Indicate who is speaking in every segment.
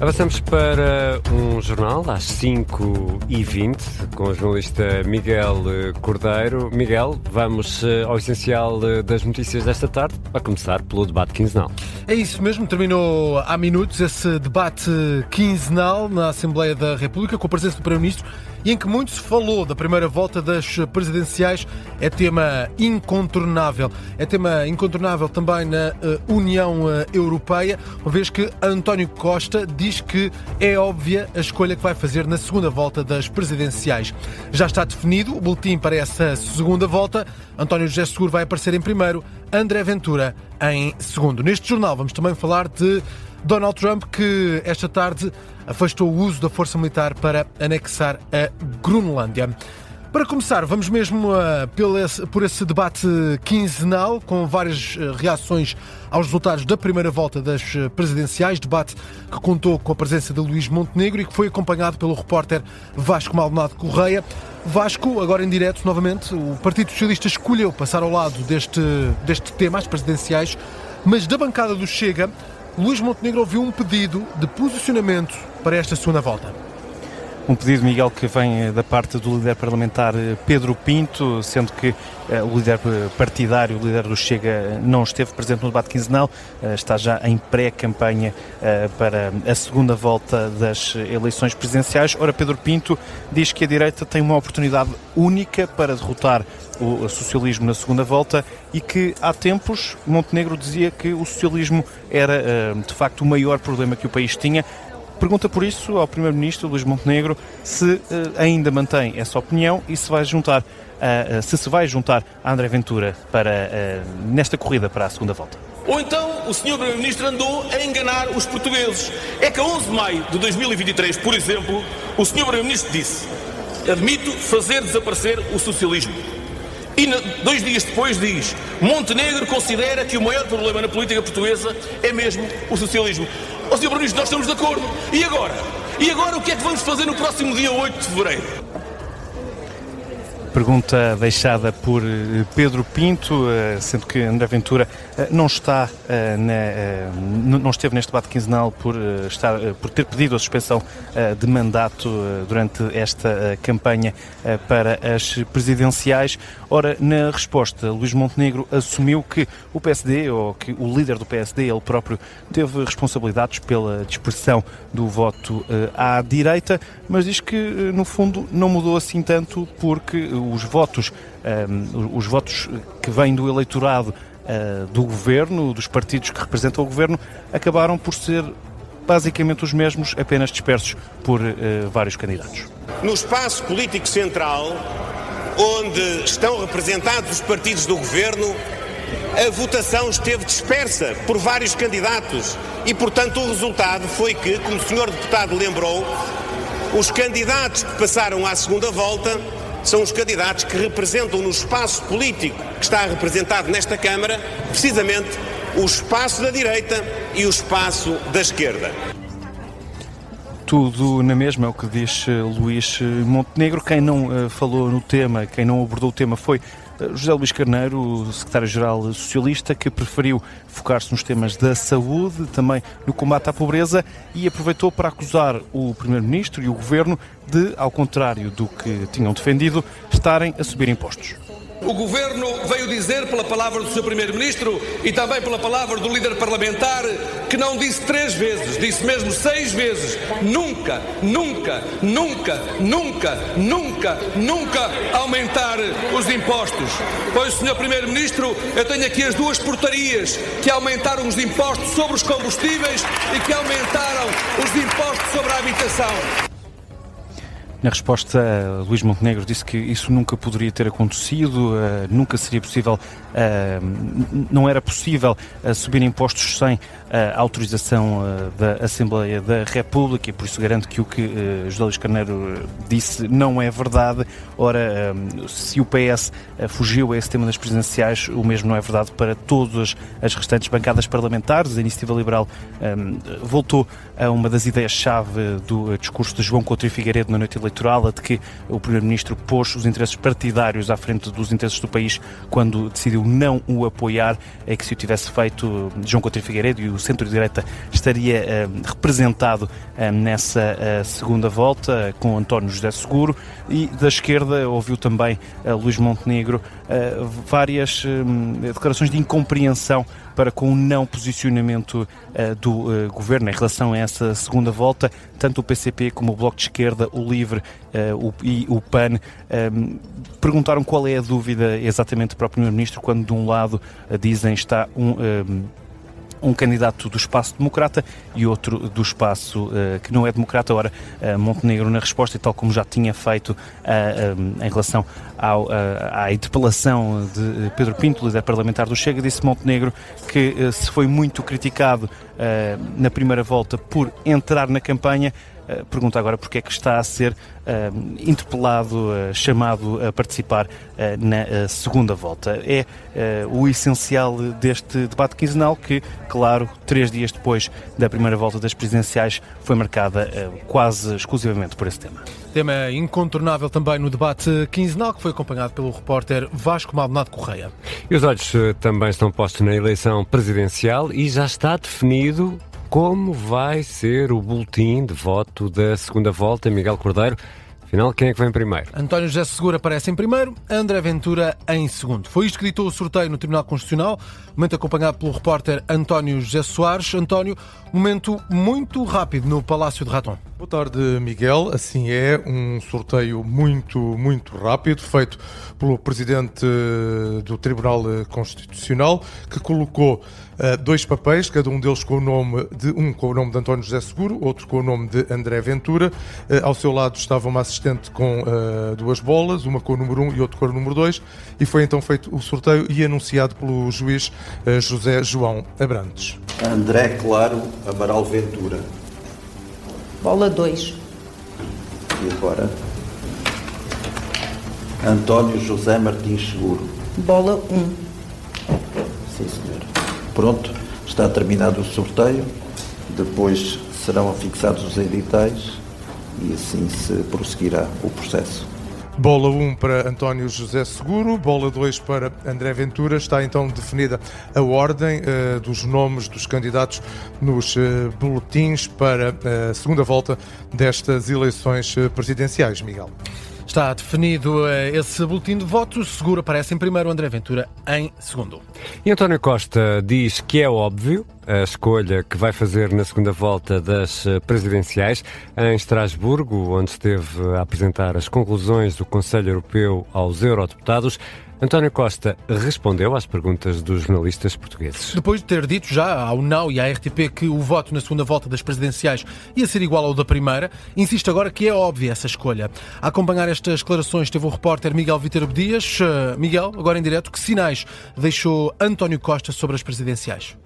Speaker 1: Avançamos para um jornal às 5h20 com o jornalista Miguel Cordeiro. Miguel, vamos ao essencial das notícias desta tarde, a começar pelo debate quinzenal.
Speaker 2: É isso mesmo, terminou há minutos esse debate quinzenal na Assembleia da República com a presença do Primeiro-Ministro e em que muito se falou da primeira volta das presidenciais. É tema incontornável. É tema incontornável também na União Europeia, uma vez que António Costa diz que é óbvia a escolha que vai fazer na segunda volta das presidenciais. Já está definido o boletim para essa segunda volta. António José Seguro vai aparecer em primeiro, André Ventura em segundo. Neste jornal vamos também falar de Donald Trump, que esta tarde afastou o uso da força militar para anexar a Groenlândia. Para começar, vamos mesmo por esse debate quinzenal, com várias reações aos resultados da primeira volta das presidenciais, debate que contou com a presença de Luís Montenegro e que foi acompanhado pelo repórter Vasco Maldonado Correia. Vasco, agora em direto novamente, o Partido Socialista escolheu passar ao lado deste tema, as presidenciais, mas da bancada do Chega, Luís Montenegro ouviu um pedido de posicionamento para esta segunda volta.
Speaker 3: Um pedido, Miguel, que vem da parte do líder parlamentar Pedro Pinto, sendo que o líder partidário, o líder do Chega, não esteve presente no debate quinzenal, está já em pré-campanha para a segunda volta das eleições presidenciais. Ora, Pedro Pinto diz que a direita tem uma oportunidade única para derrotar o socialismo na segunda volta e que há tempos Montenegro dizia que o socialismo era de facto o maior problema que o país tinha. Pergunta por isso ao Primeiro-Ministro Luís Montenegro se ainda mantém essa opinião e se se vai juntar a André Ventura nesta corrida para a segunda volta.
Speaker 4: Ou então o Sr. Primeiro-Ministro andou a enganar os portugueses. É que a 11 de maio de 2023, por exemplo, o Sr. Primeiro-Ministro disse: admito fazer desaparecer o socialismo. E 2 dias depois diz: Montenegro considera que o maior problema na política portuguesa é mesmo o socialismo. Ó, Sr. Primeiro-Ministro, nós estamos de acordo. E agora? E agora o que é que vamos fazer no próximo dia 8 de fevereiro?
Speaker 3: Pergunta deixada por Pedro Pinto, sendo que André Ventura não esteve neste debate quinzenal por ter pedido a suspensão de mandato durante esta campanha para as presidenciais. Ora, na resposta, Luís Montenegro assumiu que o PSD, ou que o líder do PSD, ele próprio, teve responsabilidades pela dispersão do voto à direita, mas diz que, no fundo, não mudou assim tanto porque os votos que vêm do eleitorado do governo, dos partidos que representam o governo, acabaram por ser basicamente os mesmos, apenas dispersos por vários candidatos.
Speaker 5: No espaço político central, onde estão representados os partidos do governo, a votação esteve dispersa por vários candidatos e, portanto, o resultado foi que, como o senhor deputado lembrou, os candidatos que passaram à segunda volta são os candidatos que representam no espaço político que está representado nesta Câmara, precisamente o espaço da direita e o espaço da esquerda.
Speaker 3: Tudo na mesma, é o que diz Luís Montenegro. Quem não falou no tema, quem não abordou o tema foi José Luís Carneiro, o secretário-geral socialista, que preferiu focar-se nos temas da saúde, também no combate à pobreza, e aproveitou para acusar o Primeiro-Ministro e o Governo de, ao contrário do que tinham defendido, estarem a subir impostos.
Speaker 4: O Governo veio dizer, pela palavra do Sr. Primeiro-Ministro e também pela palavra do líder parlamentar, que não disse 3 vezes, disse mesmo 6 vezes: nunca, nunca, nunca, nunca, nunca, nunca aumentar os impostos. Pois, Sr. Primeiro-Ministro, eu tenho aqui as 2 portarias que aumentaram os impostos sobre os combustíveis e que aumentaram os impostos sobre a habitação.
Speaker 3: Na resposta, Luís Montenegro disse que isso nunca poderia ter acontecido, nunca seria possível, não era possível subir impostos sem a autorização da Assembleia da República, e por isso garante que o que José Luís Carneiro disse não é verdade. Ora, se o PS fugiu a esse tema das presidenciais, o mesmo não é verdade para todas as restantes bancadas parlamentares. A Iniciativa Liberal voltou a uma das ideias-chave do discurso de João Coutinho Figueiredo na noite eleitoral eleitoral, a de que o Primeiro-Ministro pôs os interesses partidários à frente dos interesses do país quando decidiu não o apoiar, é que se o tivesse feito, João Coutinho Figueiredo e o centro-direita estaria representado nessa segunda volta com António José Seguro, e da esquerda ouviu também Luís Montenegro várias declarações de incompreensão para com o não posicionamento do Governo em relação a essa segunda volta. Tanto o PCP como o Bloco de Esquerda, o LIVRE e o PAN perguntaram qual é a dúvida exatamente para o Primeiro-Ministro quando de um lado dizem está um candidato do espaço democrata e outro do espaço que não é democrata. Ora, Montenegro na resposta, e tal como já tinha feito em relação à interpelação de Pedro Pinto, líder parlamentar do Chega, disse Montenegro que se foi muito criticado na primeira volta por entrar na campanha. Pergunta agora porque é que está a ser interpelado, chamado a participar na segunda volta. É o essencial deste debate quinzenal que, claro, 3 dias depois da primeira volta das presidenciais, foi marcada quase exclusivamente por esse tema.
Speaker 2: Tema incontornável também no debate quinzenal, que foi acompanhado pelo repórter Vasco Maldonado Correia.
Speaker 1: E os olhos também estão postos na eleição presidencial e já está definido como vai ser o boletim de voto da segunda volta. Miguel Cordeiro, afinal, quem é que vem primeiro?
Speaker 2: António José Seguro aparece em primeiro, André Ventura em segundo. Foi isto que ditou o sorteio no Tribunal Constitucional, momento acompanhado pelo repórter António José Soares. António, momento muito rápido no Palácio de Raton.
Speaker 6: Boa tarde, Miguel. Assim é, um sorteio muito rápido, feito pelo Presidente do Tribunal Constitucional, que colocou 2 papéis, cada um deles com o nome de António José Seguro, outro com o nome de André Ventura. Ao seu lado estava uma assistente com 2 bolas, uma com o número 1 e outra com o número 2, e foi então feito o sorteio e anunciado pelo juiz José João Abrantes.
Speaker 7: André Claro Amaral Ventura.
Speaker 8: Bola 2.
Speaker 7: E agora? António José Martins Seguro.
Speaker 8: Bola 1.
Speaker 7: Sim, senhora. Pronto, está terminado o sorteio. Depois serão fixados os editais e assim se prosseguirá o processo.
Speaker 6: Bola 1 para António José Seguro, bola 2 para André Ventura. Está então definida a ordem dos nomes dos candidatos nos boletins para a segunda volta destas eleições presidenciais, Miguel.
Speaker 2: Está definido esse boletim de votos. Seguro aparece em primeiro, André Ventura em segundo.
Speaker 1: E António Costa diz que é óbvio a escolha que vai fazer na segunda volta das presidenciais em Estrasburgo, onde esteve a apresentar as conclusões do Conselho Europeu aos eurodeputados. António Costa respondeu às perguntas dos jornalistas portugueses.
Speaker 2: Depois de ter dito já ao NAU e à RTP que o voto na segunda volta das presidenciais ia ser igual ao da primeira, insiste agora que é óbvia essa escolha. A acompanhar estas declarações esteve o repórter Miguel Viterbo Dias. Miguel, agora em direto, que sinais deixou António Costa sobre as presidenciais?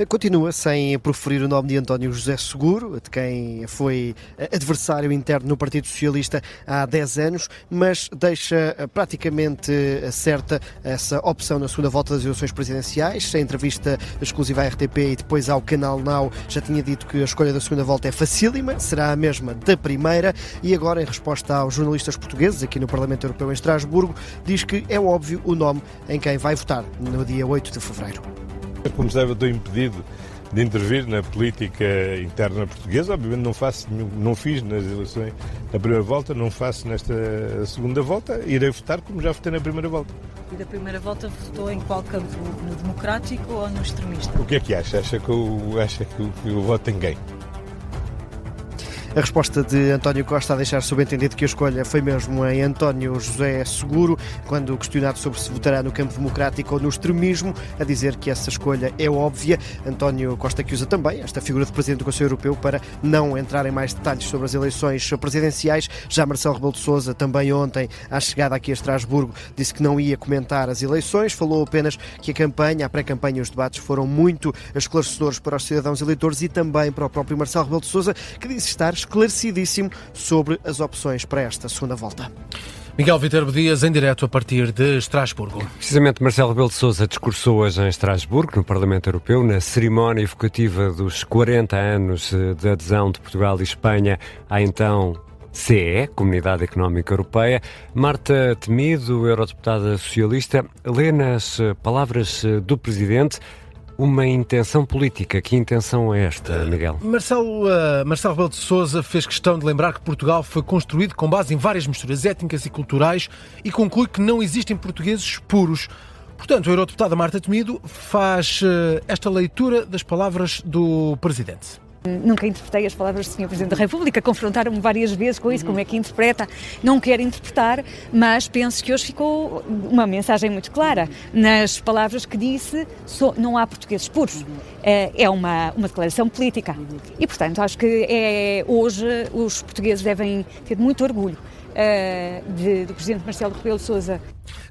Speaker 9: Continua sem proferir o nome de António José Seguro, de quem foi adversário interno no Partido Socialista há 10 anos, mas deixa praticamente certa essa opção na segunda volta das eleições presidenciais. Em entrevista exclusiva à RTP e depois ao canal Now, já tinha dito que a escolha da segunda volta é facílima, será a mesma da primeira, e agora, em resposta aos jornalistas portugueses aqui no Parlamento Europeu em Estrasburgo, diz que é óbvio o nome em quem vai votar no dia 8 de fevereiro.
Speaker 10: Como sabe, eu estou impedido de intervir na política interna portuguesa. Obviamente não fiz nas eleições na primeira volta, não faço nesta segunda volta. Irei votar como já votei na primeira volta.
Speaker 8: E da primeira volta votou em qual campo? No democrático ou no extremista?
Speaker 10: O que é que acha? Acha que eu voto em quem?
Speaker 9: A resposta de António Costa a deixar subentendido que a escolha foi mesmo em António José Seguro, quando questionado sobre se votará no campo democrático ou no extremismo, a dizer que essa escolha é óbvia. António Costa que usa também esta figura de Presidente do Conselho Europeu para não entrar em mais detalhes sobre as eleições presidenciais. Já Marcelo Rebelo de Sousa, também ontem, à chegada aqui a Estrasburgo, disse que não ia comentar as eleições, falou apenas que a pré-campanha e os debates foram muito esclarecedores para os cidadãos eleitores e também para o próprio Marcelo Rebelo de Sousa, que disse estar esclarecidíssimo sobre as opções para esta segunda volta.
Speaker 2: Miguel Viterbo Dias, em direto a partir de Estrasburgo.
Speaker 1: Precisamente Marcelo Rebelo de Sousa discursou hoje em Estrasburgo, no Parlamento Europeu, na cerimónia evocativa dos 40 anos de adesão de Portugal e Espanha à então CE, Comunidade Económica Europeia. Marta Temido, eurodeputada socialista, lê nas palavras do Presidente uma intenção política. Que intenção é esta, Miguel?
Speaker 2: Marcelo Rebelo de Sousa fez questão de lembrar que Portugal foi construído com base em várias misturas étnicas e culturais e conclui que não existem portugueses puros. Portanto, a eurodeputada Marta Temido faz esta leitura das palavras do Presidente.
Speaker 8: Nunca interpretei as palavras do Sr. Presidente da República, confrontaram-me várias vezes com isso, como é que interpreta. Não quero interpretar, mas penso que hoje ficou uma mensagem muito clara. Nas palavras que disse, não há portugueses puros. É uma declaração política. E, portanto, acho que hoje os portugueses devem ter muito orgulho do Presidente Marcelo Rebelo de Sousa.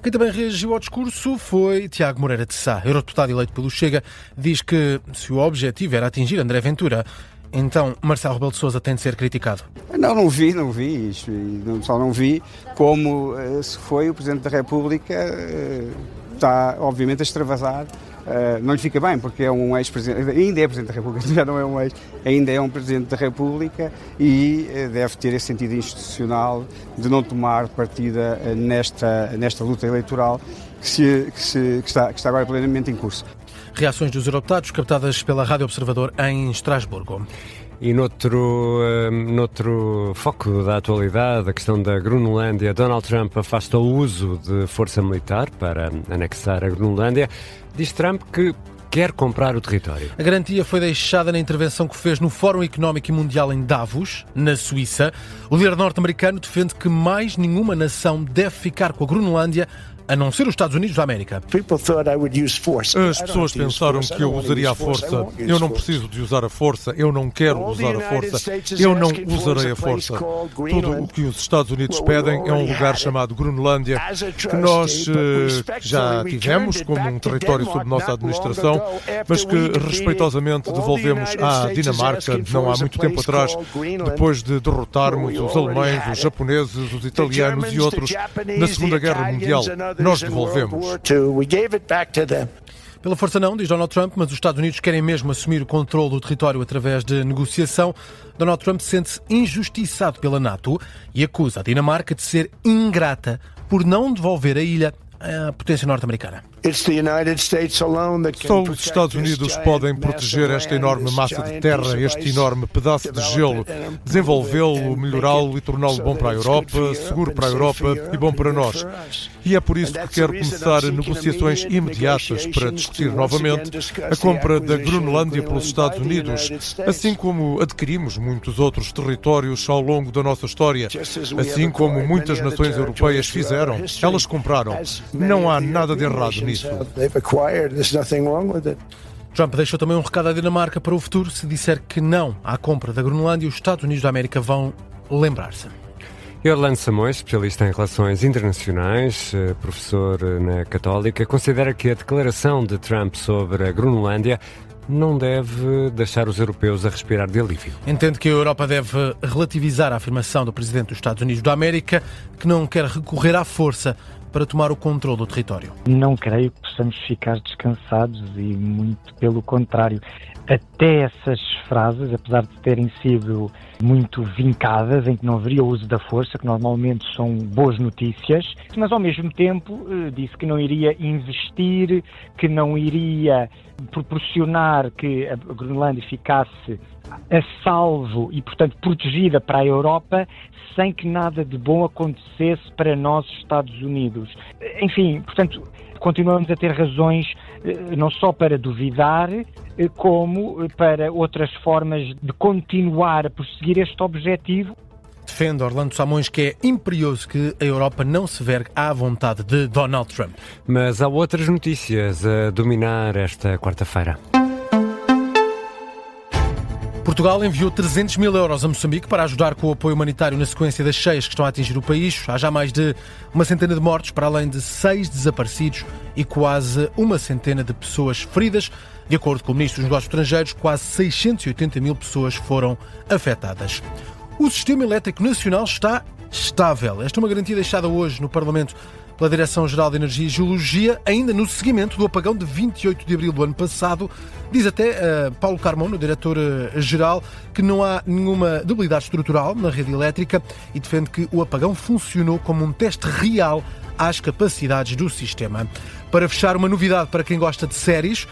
Speaker 2: Quem também reagiu ao discurso foi Tiago Moreira de Sá, eurodeputado eleito pelo Chega, diz que se o objetivo era atingir André Ventura, então Marcelo Rebelo de Sousa tem de ser criticado.
Speaker 11: Não vi, só não vi como se foi o Presidente da República está obviamente a extravasar. Não lhe fica bem, porque é um ex-presidente, ainda é Presidente da República, já não é um ex, ainda é um Presidente da República e deve ter esse sentido institucional de não tomar partida nesta luta eleitoral que está agora plenamente em curso.
Speaker 2: Reações dos eurodeputados captadas pela Rádio Observador em Estrasburgo.
Speaker 1: E noutro foco da atualidade, a questão da Groenlândia, Donald Trump afasta o uso de força militar para anexar a Groenlândia. Diz Trump que quer comprar o território.
Speaker 2: A garantia foi deixada na intervenção que fez no Fórum Económico e Mundial em Davos, na Suíça. O líder norte-americano defende que mais nenhuma nação deve ficar com a Groenlândia, a não ser os Estados Unidos da América.
Speaker 6: As pessoas pensaram que eu usaria a força. Eu não preciso de usar a força. Eu não quero usar a força. Eu não usarei a força. Tudo o que os Estados Unidos pedem é um lugar chamado Groenlândia, que nós já tivemos como um território sob nossa administração, mas que respeitosamente devolvemos à Dinamarca não há muito tempo atrás, depois de derrotarmos os alemães, os japoneses, os italianos e outros na Segunda Guerra Mundial. Nós devolvemos.
Speaker 2: Pela força não, diz Donald Trump, mas os Estados Unidos querem mesmo assumir o controle do território através de negociação. Donald Trump sente-se injustiçado pela NATO e acusa a Dinamarca de ser ingrata por não devolver a ilha à potência norte-americana.
Speaker 6: Só os Estados Unidos podem proteger esta enorme massa de terra, este enorme pedaço de gelo, desenvolvê-lo, melhorá-lo e torná-lo bom para a Europa, seguro para a Europa e bom para nós. E é por isso que quero começar negociações imediatas para discutir novamente a compra da Groenlândia pelos Estados Unidos, assim como adquirimos muitos outros territórios ao longo da nossa história, assim como muitas nações europeias fizeram. Elas compraram. Não há nada de errado nisso.
Speaker 2: Trump deixou também um recado à Dinamarca para o futuro. Se disser que não à compra da Groenlândia, os Estados Unidos da América vão lembrar-se.
Speaker 1: Orlando Samões, especialista em relações internacionais, professor na Católica, considera que a declaração de Trump sobre a Groenlândia não deve deixar os europeus a respirar de alívio.
Speaker 2: Entende que a Europa deve relativizar a afirmação do Presidente dos Estados Unidos da América, que não quer recorrer à força para tomar o controle do território.
Speaker 12: Não creio que possamos ficar descansados e muito pelo contrário. Até essas frases, apesar de terem sido muito vincadas, em que não haveria uso da força, que normalmente são boas notícias, mas ao mesmo tempo disse que não iria investir, que não iria proporcionar que a Groenlândia ficasse a salvo e, portanto, protegida para a Europa, sem que nada de bom acontecesse para nós, Estados Unidos. Enfim, portanto, continuamos a ter razões não só para duvidar, como para outras formas de continuar a prosseguir este objetivo.
Speaker 2: Defende Orlando Samões que é imperioso que a Europa não se vergue à vontade de Donald Trump.
Speaker 1: Mas há outras notícias a dominar esta quarta-feira.
Speaker 2: Portugal enviou 300 mil euros a Moçambique para ajudar com o apoio humanitário na sequência das cheias que estão a atingir o país. Há já mais de uma centena de mortos, para além de 6 desaparecidos e quase uma centena de pessoas feridas. De acordo com o Ministro dos Negócios Estrangeiros, quase 680 mil pessoas foram afetadas. O sistema elétrico nacional está estável. Esta é uma garantia deixada hoje no Parlamento pela Direção-Geral de Energia e Geologia, ainda no seguimento do apagão de 28 de abril do ano passado. Diz até Paulo Carmona, o diretor-geral, que não há nenhuma debilidade estrutural na rede elétrica e defende que o apagão funcionou como um teste real às capacidades do sistema. Para fechar, uma novidade para quem gosta de séries: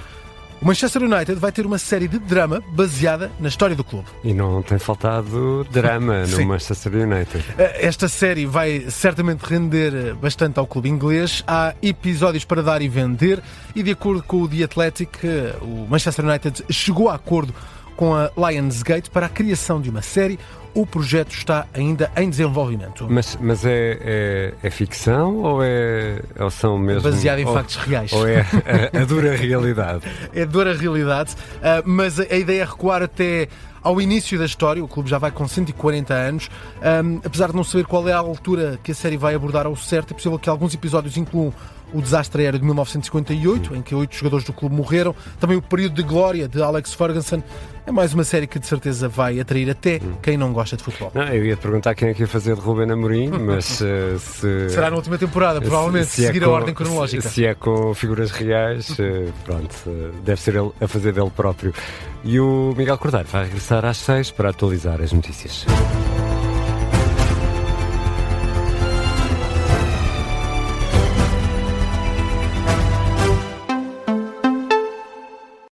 Speaker 2: o Manchester United vai ter uma série de drama baseada na história do clube.
Speaker 1: E não tem faltado drama no
Speaker 2: Sim.
Speaker 1: Manchester United.
Speaker 2: Esta série vai certamente render bastante ao clube inglês. Há episódios para dar e vender e, de acordo com o The Athletic, o Manchester United chegou a acordo com a Lionsgate para a criação de uma série. O projeto está ainda em desenvolvimento.
Speaker 1: Mas é ficção ou são mesmo...
Speaker 2: Baseado em factos reais.
Speaker 1: Ou é a dura realidade?
Speaker 2: É dura realidade, mas a ideia é recuar até ao início da história. O clube já vai com 140 anos. Apesar de não saber qual é a altura que a série vai abordar ao certo, é possível que alguns episódios incluam o desastre aéreo de 1958, em que 8 jogadores do clube morreram. Também o período de glória de Alex Ferguson. É mais uma série que de certeza vai atrair até quem não gosta de futebol.
Speaker 1: Não, eu ia te perguntar quem é que ia fazer de Ruben Amorim, mas se...
Speaker 2: Será na última temporada, provavelmente, se seguir a ordem cronológica.
Speaker 1: Se é com figuras reais, pronto, deve ser ele a fazer dele próprio. E o Miguel Cordeiro vai regressar às 6 para atualizar as notícias.